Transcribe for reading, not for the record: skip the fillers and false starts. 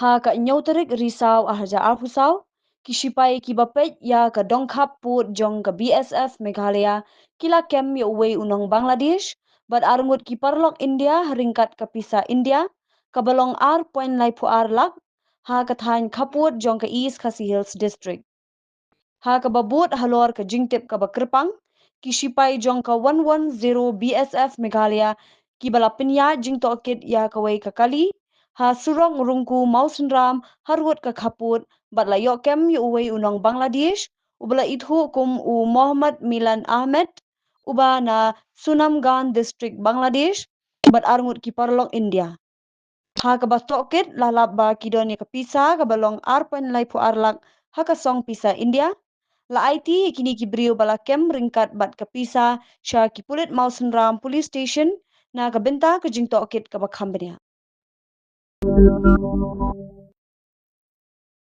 Ha ka nyau terik risau ahaja arpusau, kishipai kibapet ya ka dongkap put jong ka BSF Meghalaya kila kem ya uwei unang Bangladesh, bat arngut ki parlok India haringkat ka pisa India, ka balong ar point lai pu ar lak, ha ka thain kaput jong ka East Khasi Hills District. Ha ka babut halor ka jingtip ka bakrepang, kishipai jong ka 110 BSF Meghalaya ki bala pinya jing to akit ya ka wei ka kali, ha surong rungku mausenram harwut ka kaput bat la yok kem yu uwei unong Bangladesh ubala ithu kum u Muhammad Milan Ahmed uba na Sunamgan district Bangladesh bat arngut ki parlong India. Ha ka batokit lalap ba kidon ya ka pisa ka balong arpan lai pu arlak ha ka song pisa India la IT kini ki brio bala kem ringkat bat ka pisa sha ki pulit mausenram police station na ka benta ka jing tokit ka bakhambenya.